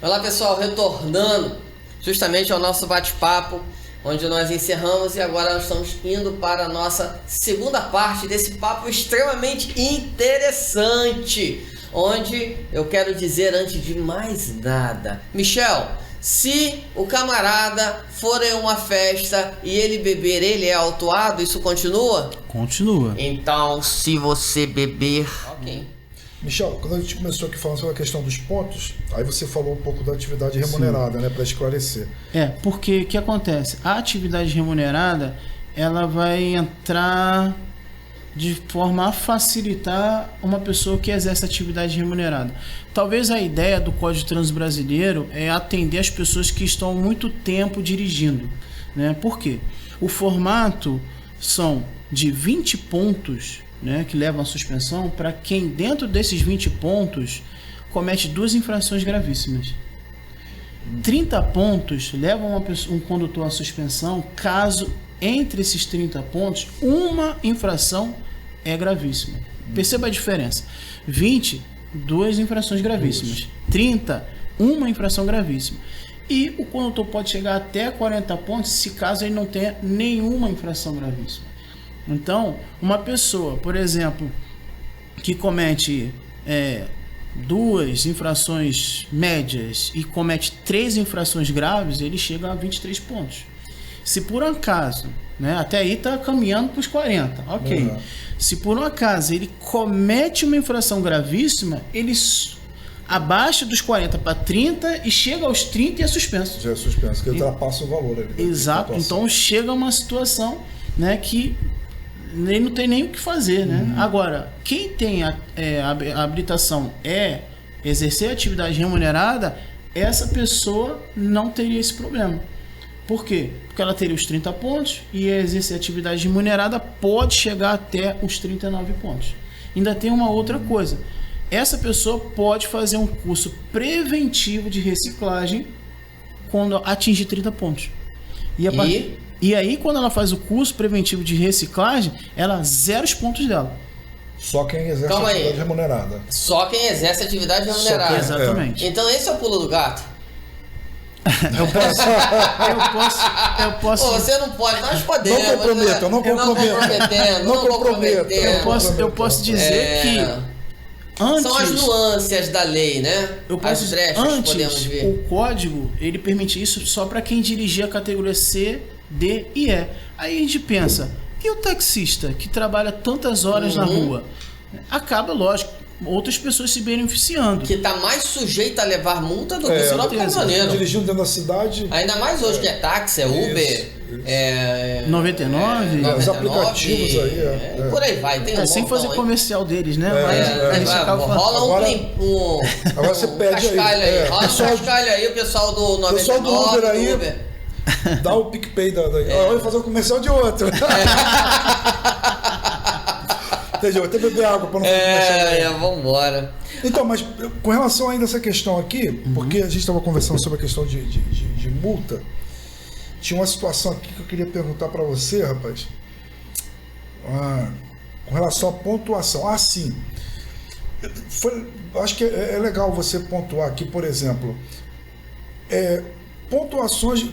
Olá pessoal, retornando justamente ao nosso bate-papo, onde nós encerramos e agora nós estamos indo para a nossa segunda parte desse papo extremamente interessante, onde eu quero dizer antes de mais nada, Michel, se o camarada for em uma festa e ele beber, ele é autuado, isso continua? Continua. Então, se você beber... Ok. Michel, quando a gente começou aqui falando sobre a questão dos pontos, aí você falou um pouco da atividade remunerada, né, para esclarecer. Porque o que acontece? A atividade remunerada, ela vai entrar de forma a facilitar uma pessoa que exerce atividade remunerada. Talvez a ideia do Código de Trânsito Brasileiro é atender as pessoas que estão há muito tempo dirigindo, né? Por quê? O formato são de 20 pontos, né, que levam à suspensão para quem dentro desses 20 pontos comete 2 infrações gravíssimas. 30 pontos levam um condutor à suspensão caso entre esses 30 pontos uma infração é gravíssima. Perceba a diferença. 20, 2 infrações gravíssimas. 30, uma infração gravíssima. E o condutor pode chegar até 40 pontos se caso ele não tenha nenhuma infração gravíssima. Então, uma pessoa, por exemplo, que comete 2 infrações médias e comete 3 infrações graves, ele chega a 23 pontos. Se por um acaso, né, até aí está caminhando para os 40, ok. Uhum. Se por um acaso ele comete uma infração gravíssima, ele abaixa dos 40 para 30 e chega aos 30 e é suspenso. Já é suspenso, que ultrapassa o valor ali. Exato, então chega a uma situação, né, que ele não tem nem o que fazer, né? Uhum. Agora, quem tem a habilitação exercer atividade remunerada, essa pessoa não teria esse problema. Por quê? Porque ela teria os 30 pontos e exercer atividade remunerada pode chegar até os 39 pontos. Ainda tem uma outra coisa. Essa pessoa pode fazer um curso preventivo de reciclagem quando atingir 30 pontos. E aí, quando ela faz o curso preventivo de reciclagem, ela zera os pontos dela. Só quem exerce atividade remunerada. Só quem exerce atividade remunerada. Exatamente. Então esse é o pulo do gato? Eu posso. Pô, você não pode, nós podemos. Não comprometa. Eu posso dizer que antes, são as nuances da lei, né? As brechas, podemos ver. O código, ele permite isso só para quem dirigir a categoria C, D e E. Aí a gente pensa, e o taxista que trabalha tantas horas na rua? Acaba, lógico, outras pessoas se beneficiando. Que está mais sujeito a levar multa do que o próprio caminhoneiro. Dirigindo dentro da cidade. Ainda mais hoje que é táxi, é Uber, 99. Os aplicativos aí. Por aí vai. Tem sem fazer aí. Comercial deles, né? Rola agora você pede aí. Rola um cascalho aí, o pessoal do 99. Pessoal do Uber aí. Dá o PicPay vai fazer um comercial de outro. Entendi, vou até beber água para não vambora. Então, mas com relação ainda a essa questão aqui, porque a gente estava conversando sobre a questão de multa, tinha uma situação aqui que eu queria perguntar para você, rapaz. Com relação à pontuação. Sim. Acho que é legal você pontuar aqui, por exemplo, pontuações,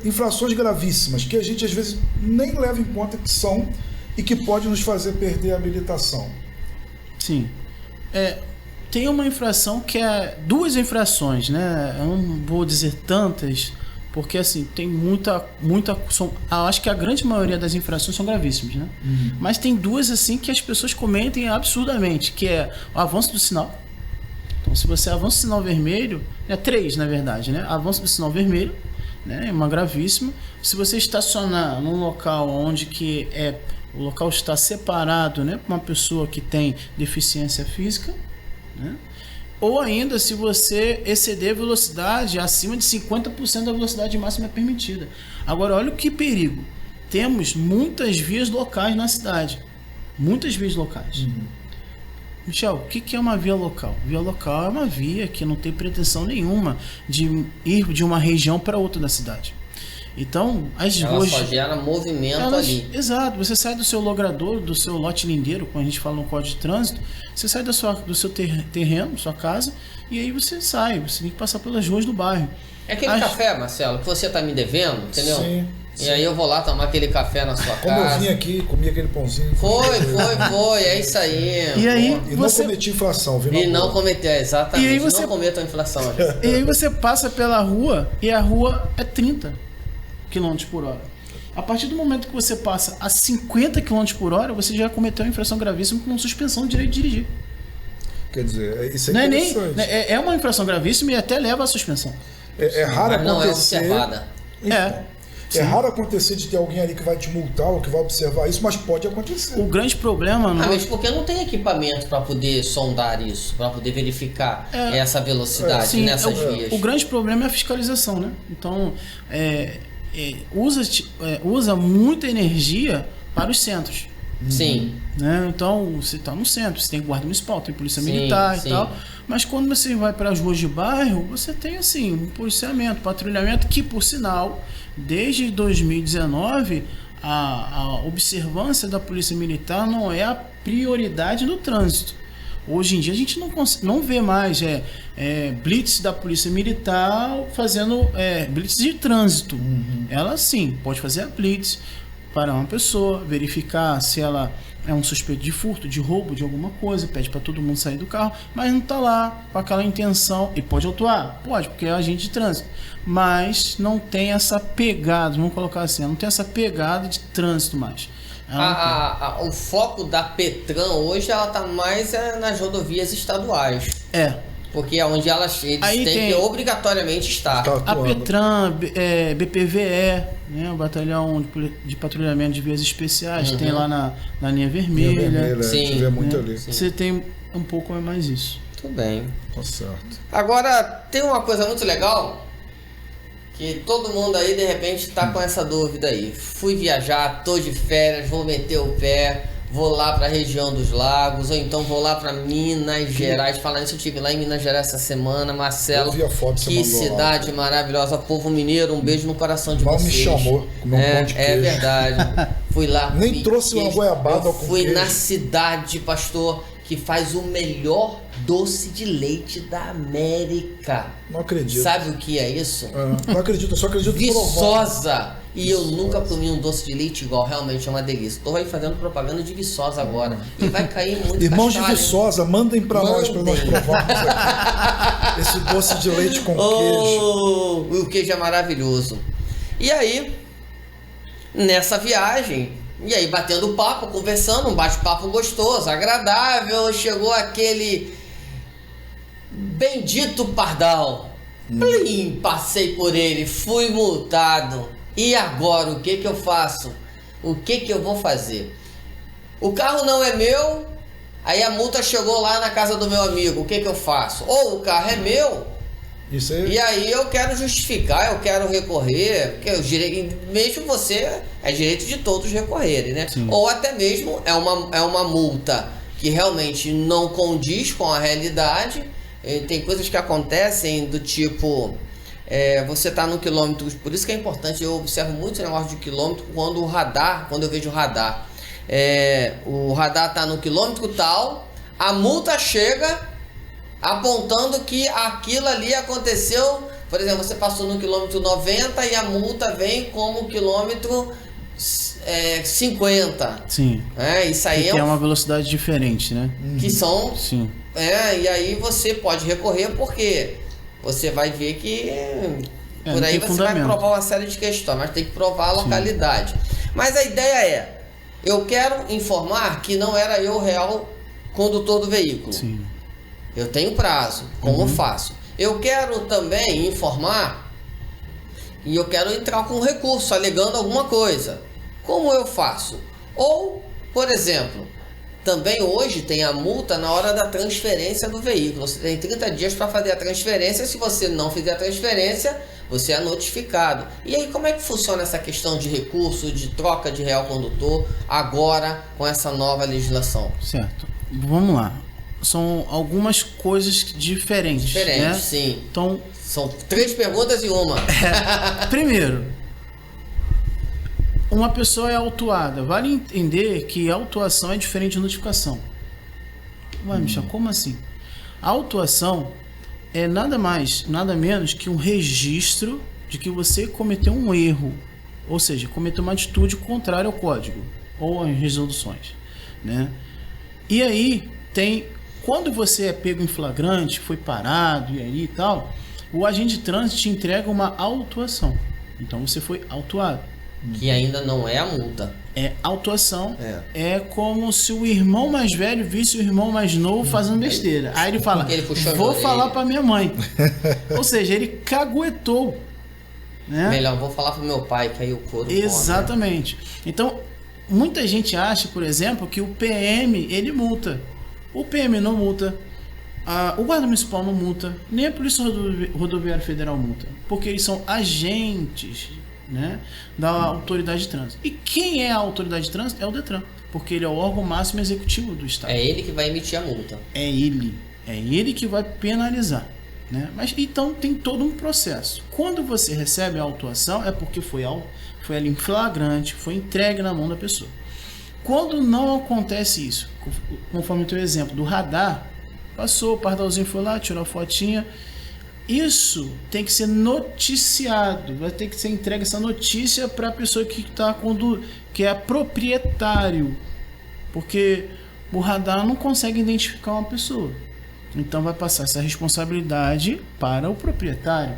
infrações gravíssimas, que a gente às vezes nem leva em conta que são e que pode nos fazer perder a habilitação. Sim. Tem uma infração que é 2 infrações, né? Eu não vou dizer tantas, porque assim, tem muita acho que a grande maioria das infrações são gravíssimas, né? Uhum. Mas tem 2 assim que as pessoas cometem absurdamente, que é o avanço do sinal. Então, se você avança o sinal vermelho, 3 na verdade, né? Avanço do sinal vermelho, né? É uma gravíssima. Se você estacionar num local onde que o local está separado, né, para uma pessoa que tem deficiência física, né? Ou ainda se você exceder a velocidade acima de 50% da velocidade máxima permitida. Agora, olha que perigo. Temos muitas vias locais na cidade. Muitas vias locais. Uhum. Michel, o que é uma via local? Via local é uma via que não tem pretensão nenhuma de ir de uma região para outra da cidade. Então, as Ela ruas... só gera movimento elas- ali. Exato, você sai do seu logrador, do seu lote lindeiro, quando a gente fala no código de trânsito, você sai do seu terreno, sua casa, e aí você sai, você tem que passar pelas ruas do bairro. É aquele café, Marcelo, que você tá me devendo, entendeu? Sim. E aí eu vou lá tomar aquele café na sua Como eu casa. vim aqui, comi aquele pãozinho. Foi, é isso aí. E aí, E você... não cometi inflação, viu? E não cometer, exatamente. E aí você- Não cometam inflação. E aí você passa pela rua e a rua é 30 km por hora. A partir do momento que você passa a 50 km por hora, você já cometeu uma infração gravíssima com suspensão do direito de dirigir. Quer dizer, isso é Não é, nem, interessante. é uma infração gravíssima e até leva à suspensão. É raro Mas não é acontecer. observada. É raro acontecer de ter alguém ali que vai te multar ou que vai observar isso, mas pode acontecer. O grande problema... Ah, mas porque não tem equipamento para poder sondar isso, para poder verificar É. essa velocidade Sim, nessas vias. o grande problema é a fiscalização, né? Então, usa muita energia para os centros. Sim. Né? Então, você está no centro, você tem guarda municipal, tem polícia Sim, militar sim. e tal. Mas quando você vai para as ruas de bairro, você tem assim um policiamento, patrulhamento que, por sinal, desde 2019, a observância da polícia militar não é a prioridade no trânsito. Hoje em dia a gente não vê mais blitz da polícia militar fazendo blitz de trânsito. Ela sim pode fazer a blitz para uma pessoa, verificar se ela é um suspeito de furto, de roubo, de alguma coisa, pede para todo mundo sair do carro, mas não está lá com aquela intenção. E pode autuar? Pode, porque é agente de trânsito. Mas não tem essa pegada, vamos colocar assim, não tem essa pegada de trânsito mais. O foco da Petran hoje ela tá mais nas rodovias estaduais. Porque é onde eles Aí têm que obrigatoriamente estar. A Petran, BPVE, né, o Batalhão de Patrulhamento de Vias Especiais, tem lá na linha vermelha. Sim, a gente vê muito ali. Você tem um pouco mais isso. Tudo bem. Tá certo. Agora, tem uma coisa muito legal, que todo mundo aí, de repente, tá com essa dúvida aí. Fui viajar, tô de férias, vou meter o pé, vou lá pra região dos lagos, ou então vou lá pra Minas Gerais. Falando isso, eu estive lá em Minas Gerais essa semana, Marcelo. Eu vi a foto que você que mandou cidade lá. maravilhosa, povo mineiro, um beijo no coração de Mal vocês. me chamou, comeu um pão de É queijo. verdade. Fui lá. Nem comi trouxe uma queijo. goiabada Eu com fui queijo. na cidade, pastor, que faz o melhor doce de leite da América. Não acredito. Sabe o que é isso? Não acredito, eu só acredito provando. Viçosa. E eu nunca comi um doce de leite igual, realmente é uma delícia. Tô aí fazendo propaganda de Viçosa agora. E vai cair muito. Irmãos de cascalho. Viçosa, mandem pra nós Mandem. provarmos aqui. Esse doce de leite com queijo. O queijo é maravilhoso. E aí, nessa viagem, e aí batendo papo, conversando, um bate-papo gostoso, agradável, chegou aquele bendito pardal. Plim, passei por ele, fui multado. E agora, o que eu faço? O que eu vou fazer? O carro não é meu, aí a multa chegou lá na casa do meu amigo, o que eu faço? Ou o carro é meu, Isso aí. e aí eu quero justificar, eu quero recorrer, porque o direito, mesmo você, é direito de todos recorrerem, né? Sim. Ou até mesmo é uma multa que realmente não condiz com a realidade. Tem coisas que acontecem do tipo, você tá no quilômetro, por isso que é importante, eu observo muito esse negócio de quilômetro quando eu vejo o radar. O radar tá no quilômetro tal, a multa chega apontando que aquilo ali aconteceu, por exemplo, você passou no quilômetro 90 e a multa vem como quilômetro 50. Sim. Isso aí Que tem uma velocidade diferente, né? que são. Sim. E aí você pode recorrer porque você vai ver que por não aí tem você fundamento. vai provar uma série de questões, mas tem que provar a localidade. Mas a ideia eu quero informar que não era eu o real condutor do veículo. Sim. Eu tenho prazo, como faço? Eu quero também informar e eu quero entrar com um recurso alegando alguma coisa. Como eu faço? Ou, por exemplo, também hoje tem a multa na hora da transferência do veículo. Você tem 30 dias para fazer a transferência. Se você não fizer a transferência, você é notificado. E aí, como é que funciona essa questão de recurso, de troca de real condutor, agora com essa nova legislação? Certo. Vamos lá. São algumas coisas diferentes, né? Sim. Então, São 3 perguntas e uma. primeiro, uma pessoa é autuada. Vale entender que autuação é diferente de notificação. Ué, Michel, como assim? A autuação é nada mais, nada menos que um registro de que você cometeu um erro, ou seja, cometeu uma atitude contrária ao código ou às resoluções, né? E aí quando você é pego em flagrante, foi parado e aí e tal, o agente de trânsito te entrega uma autuação. Então você foi autuado. Que ainda não é a multa. Autuação é como se o irmão mais velho visse o irmão mais novo fazendo besteira. Aí ele fala, vou falar pra minha mãe. Ou seja, ele caguetou. Né? Melhor, vou falar pro meu pai, que aí o couro Exatamente. Come, né? Então, muita gente acha, por exemplo, que o PM, ele multa. O PM não multa. O guarda municipal não multa. Nem a Polícia Rodoviária Federal multa. Porque eles são agentes, né, da autoridade de trânsito. E quem é a autoridade de trânsito? É o Detran, porque ele é o órgão máximo executivo do estado. É ele que vai emitir a multa. É ele que vai penalizar, né? Mas então tem todo um processo. Quando você recebe a autuação é porque foi ali em flagrante, foi entregue na mão da pessoa. Quando não acontece isso, conforme o teu exemplo do radar, passou, o pardalzinho foi lá, tirou a fotinha. Isso tem que ser noticiado, vai ter que ser entregue essa notícia para a pessoa que é proprietário, porque o radar não consegue identificar uma pessoa, então vai passar essa responsabilidade para o proprietário.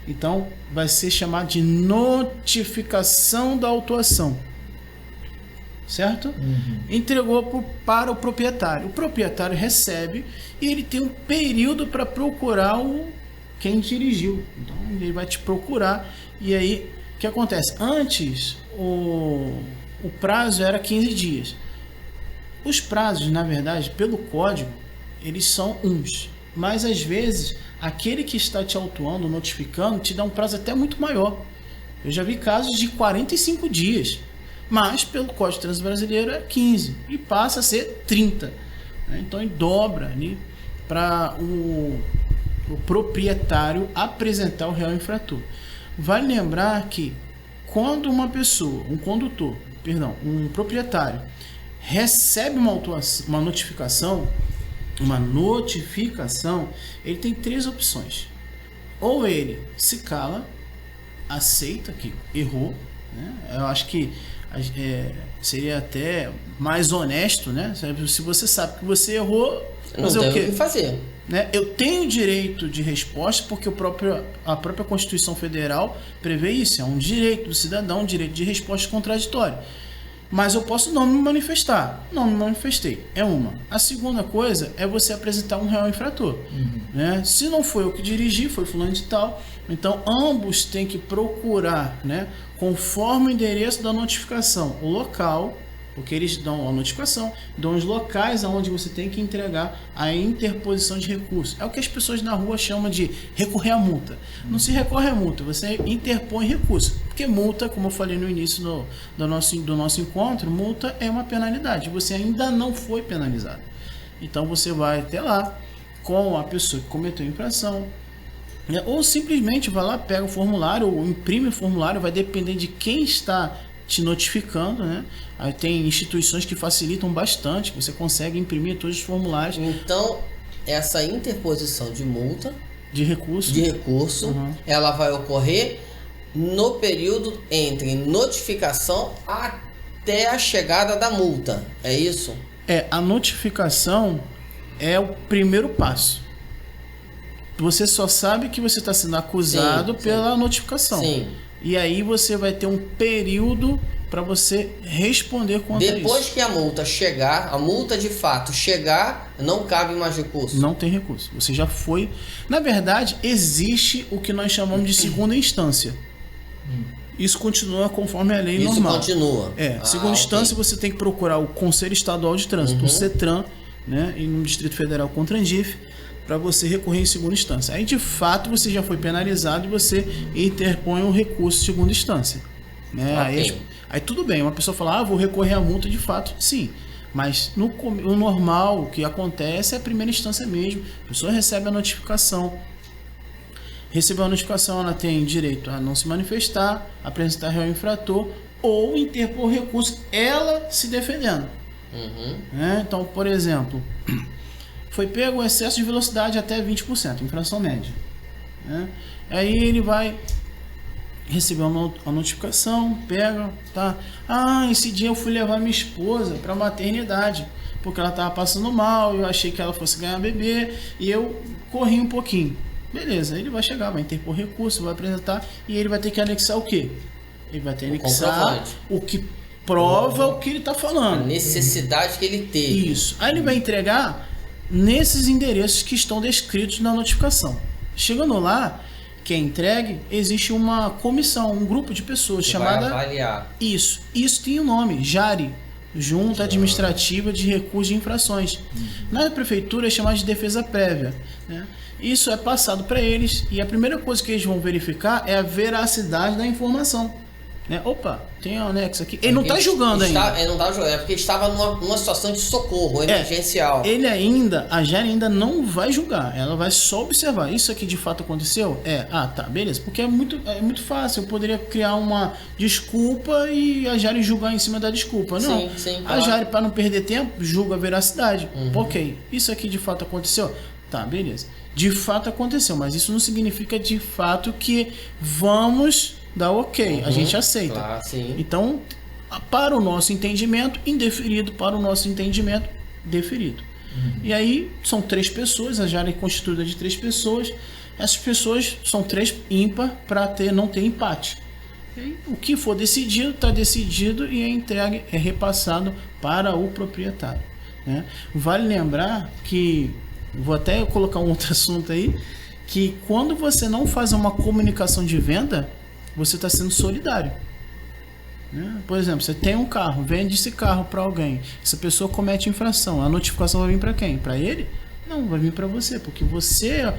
Então vai ser chamado de notificação da autuação, certo? Entregou para o proprietário recebe e ele tem um período para procurar quem dirigiu. Então ele vai te procurar. E aí o que acontece? Antes o prazo era 15 dias. Os prazos, na verdade, pelo código, eles são uns, mas às vezes aquele que está te autuando, notificando, te dá um prazo até muito maior. Eu já vi casos de 45 dias, mas pelo Código de Trânsito Brasileiro é 15 e passa a ser 30, né? Então ele dobra ali para o proprietário apresentar o real infrator. Vale lembrar que quando uma pessoa, um proprietário recebe uma notificação, ele tem 3 opções. Ou ele se cala, aceita que errou, né? Eu acho que seria até mais honesto, né? Se você sabe que você errou, fazer o quê? Fazer. Né? Eu tenho direito de resposta porque a própria Constituição Federal prevê isso, é um direito do cidadão, um direito de resposta contraditória. Mas eu posso não me manifestar. Não me manifestei. É uma. A segunda coisa é você apresentar um real infrator. Né? Se não foi eu que dirigi, foi fulano de tal. Então, ambos têm que procurar, né, conforme o endereço da notificação, o local, porque eles dão a notificação, dão os locais aonde você tem que entregar a interposição de recurso. É o que as pessoas na rua chamam de recorrer à multa. Não se recorre à multa, você interpõe recurso. Porque multa, como eu falei no início do nosso encontro, multa é uma penalidade. Você ainda não foi penalizado. Então você vai até lá com a pessoa que cometeu a infração, né? Ou simplesmente vai lá, pega o formulário ou imprime o formulário, vai depender de quem está te notificando, né? Aí tem instituições que facilitam bastante, você consegue imprimir todos os formulários. Então, essa interposição de multa, de recurso, ela vai ocorrer no período entre notificação até a chegada da multa, é isso? A notificação é o primeiro passo. Você só sabe que você está sendo acusado pela notificação. Sim. E aí você vai ter um período para você responder contra isso. Depois que a multa chegar, a multa de fato chegar, não cabe mais recurso. Não tem recurso. Você já foi. Na verdade, existe o que nós chamamos de segunda instância. Isso continua conforme a lei normal. Isso continua. Segunda instância, você tem que procurar o Conselho Estadual de Trânsito, o CETRAN, né, e no Distrito Federal com o Trandif, para você recorrer em segunda instância. Aí, de fato, você já foi penalizado e você interpõe um recurso em segunda instância. Né? Aí tudo bem, uma pessoa fala, vou recorrer à multa, de fato, sim. Mas o normal, o que acontece é a primeira instância mesmo. A pessoa recebe a notificação. Recebeu a notificação, ela tem direito a não se manifestar, apresentar real infrator ou interpor recurso ela se defendendo. Né? Então, por exemplo, foi pego o excesso de velocidade até 20%, infração média. Né? Aí ele vai receber uma notificação, pega, tá? Esse dia eu fui levar minha esposa para maternidade, porque ela estava passando mal, eu achei que ela fosse ganhar bebê, e eu corri um pouquinho. Beleza, ele vai chegar, vai interpor recurso, vai apresentar, e ele vai ter que anexar o quê? Ele vai ter que anexar o que prova o que ele está falando. A necessidade que ele teve. Isso. Aí ele vai entregar nesses endereços que estão descritos na notificação. Chegando lá, que é entregue, existe uma comissão, um grupo de pessoas chamada... Vai avaliar. Isso tem um nome, JARI, Junta Administrativa de Recursos de Infrações. Na prefeitura é chamada de defesa prévia, né? Isso é passado para eles e a primeira coisa que eles vão verificar é a veracidade da informação. Né? Opa, tem um anexo aqui. Ele não está julgando ainda. Ele não está julgando, é porque ele estava numa situação de socorro emergencial. A JARI ainda não vai julgar, ela vai só observar. Isso aqui de fato aconteceu? Tá, beleza. Porque é muito fácil, eu poderia criar uma desculpa e a JARI julgar em cima da desculpa. Não, sim, a JARI, para não perder tempo, julga a veracidade. Ok, isso aqui de fato aconteceu? Tá, beleza. De fato aconteceu, mas isso não significa de fato que vamos dar ok, a gente aceita. Claro, sim. Então, para o nosso entendimento, indeferido, para o nosso entendimento, deferido. E aí, são 3 pessoas, a JARI é constituída de 3 pessoas, essas pessoas são 3 ímpar para não ter empate. E aí, o que for decidido, está decidido e é entregue, é repassado para o proprietário. Né? Vale lembrar que, vou até colocar um outro assunto aí, que quando você não faz uma comunicação de venda, você está sendo solidário. Né? Por exemplo, você tem um carro, vende esse carro para alguém, essa pessoa comete infração, a notificação vai vir para quem? Para ele? Não, vai vir para você, porque você,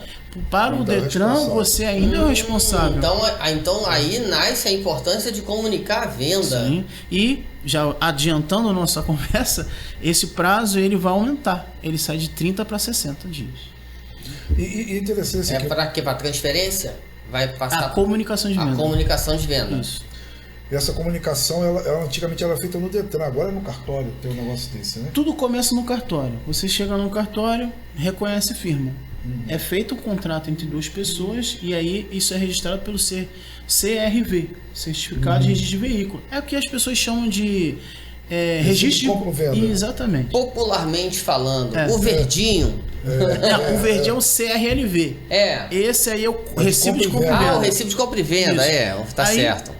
para o Detran, você ainda é o responsável. Então aí nasce a importância de comunicar a venda. Sim, e já adiantando a nossa conversa, esse prazo ele vai aumentar, ele sai de 30 para 60 dias. E interessante aqui. Para quê? Para transferência? Vai passar a comunicação de venda. A comunicação de venda. Isso. E essa comunicação, ela antigamente era feita no Detran, agora é no cartório, tem um negócio desse, né? Tudo começa no cartório. Você chega no cartório, reconhece firma. É feito um contrato entre 2 pessoas e aí isso é registrado pelo CRV, Certificado de Registro de Veículo. É o que as pessoas chamam de registro de compra-venda. Exatamente. Popularmente falando, o verdinho. Não, o verde é o CRLV. Esse aí é o recibo de compra e venda. O recibo de compra e venda, tá aí, certo.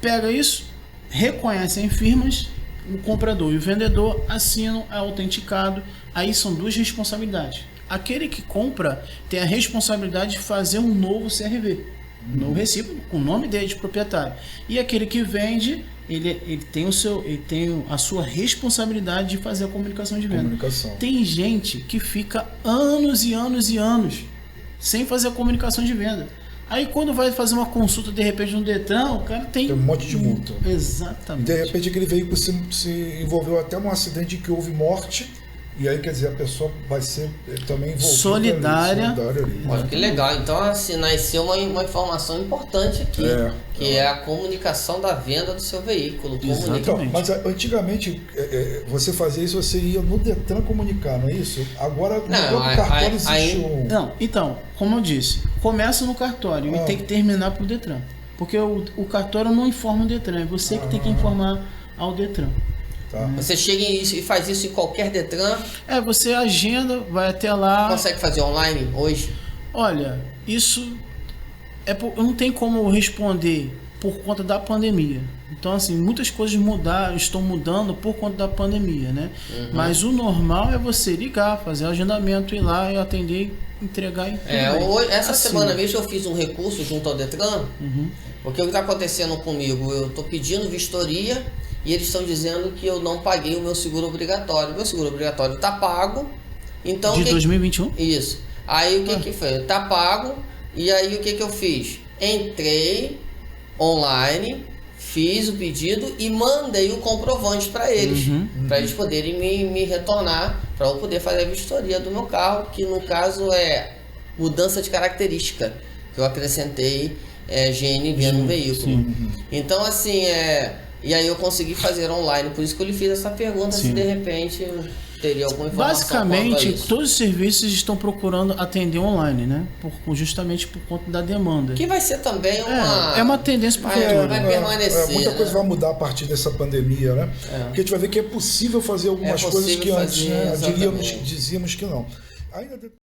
Pega isso, reconhece em firmas, o comprador e o vendedor assinam, é autenticado. Aí são 2 responsabilidades. Aquele que compra tem a responsabilidade de fazer um novo CRV, um novo recibo, com o nome dele de proprietário. E aquele que vende, ele tem a sua responsabilidade de fazer a comunicação de venda. Tem gente que fica anos e anos e anos sem fazer a comunicação de venda. Aí quando vai fazer uma consulta de repente no Detran, o cara tem um monte de multa. Exatamente. De repente aquele veículo se envolveu até num acidente que houve morte. E aí, quer dizer, a pessoa vai ser também envolvida solidária ali. Olha que legal. Então, assim, nasceu uma informação importante aqui, que é a comunicação da venda do seu veículo. Então, mas antigamente, você fazia isso, você ia no Detran comunicar, não é isso? Agora, no cartório existe Não, então, como eu disse, começa no cartório e tem que terminar pro Detran. Porque o cartório não informa o Detran, é você que tem que informar ao Detran. Tá. Você chega e faz isso em qualquer Detran? Você agenda, vai até lá. Consegue fazer online hoje? Olha, isso não tem como responder por conta da pandemia. Então, assim, muitas coisas estão mudando por conta da pandemia, né? Mas o normal é você ligar, fazer agendamento, ir lá e atender, entregar e essa semana mesmo eu fiz um recurso junto ao Detran, porque o que está acontecendo comigo? Eu estou pedindo vistoria e eles estão dizendo que eu não paguei o meu seguro obrigatório. Meu seguro obrigatório está pago. Então, de 2021? Isso. Aí o que foi? Está pago. E aí o que eu fiz? Entrei online, fiz o pedido e mandei o comprovante para eles. Para eles poderem me retornar, para eu poder fazer a vistoria do meu carro, que no caso é mudança de característica, que eu acrescentei GNV no veículo. Então, assim, E aí eu consegui fazer online. Por isso que eu lhe fiz essa pergunta, se Sim. de repente teria alguma informação quanto a Basicamente, isso. todos os serviços estão procurando atender online, né? Justamente por conta da demanda. Que vai ser também uma... É uma tendência para o vai, futuro. vai permanecer. Muita né? coisa vai mudar a partir dessa pandemia, né? Porque a gente vai ver que é possível fazer algumas É coisas que possível antes, fazer, né? exatamente. Dizíamos que não. Ainda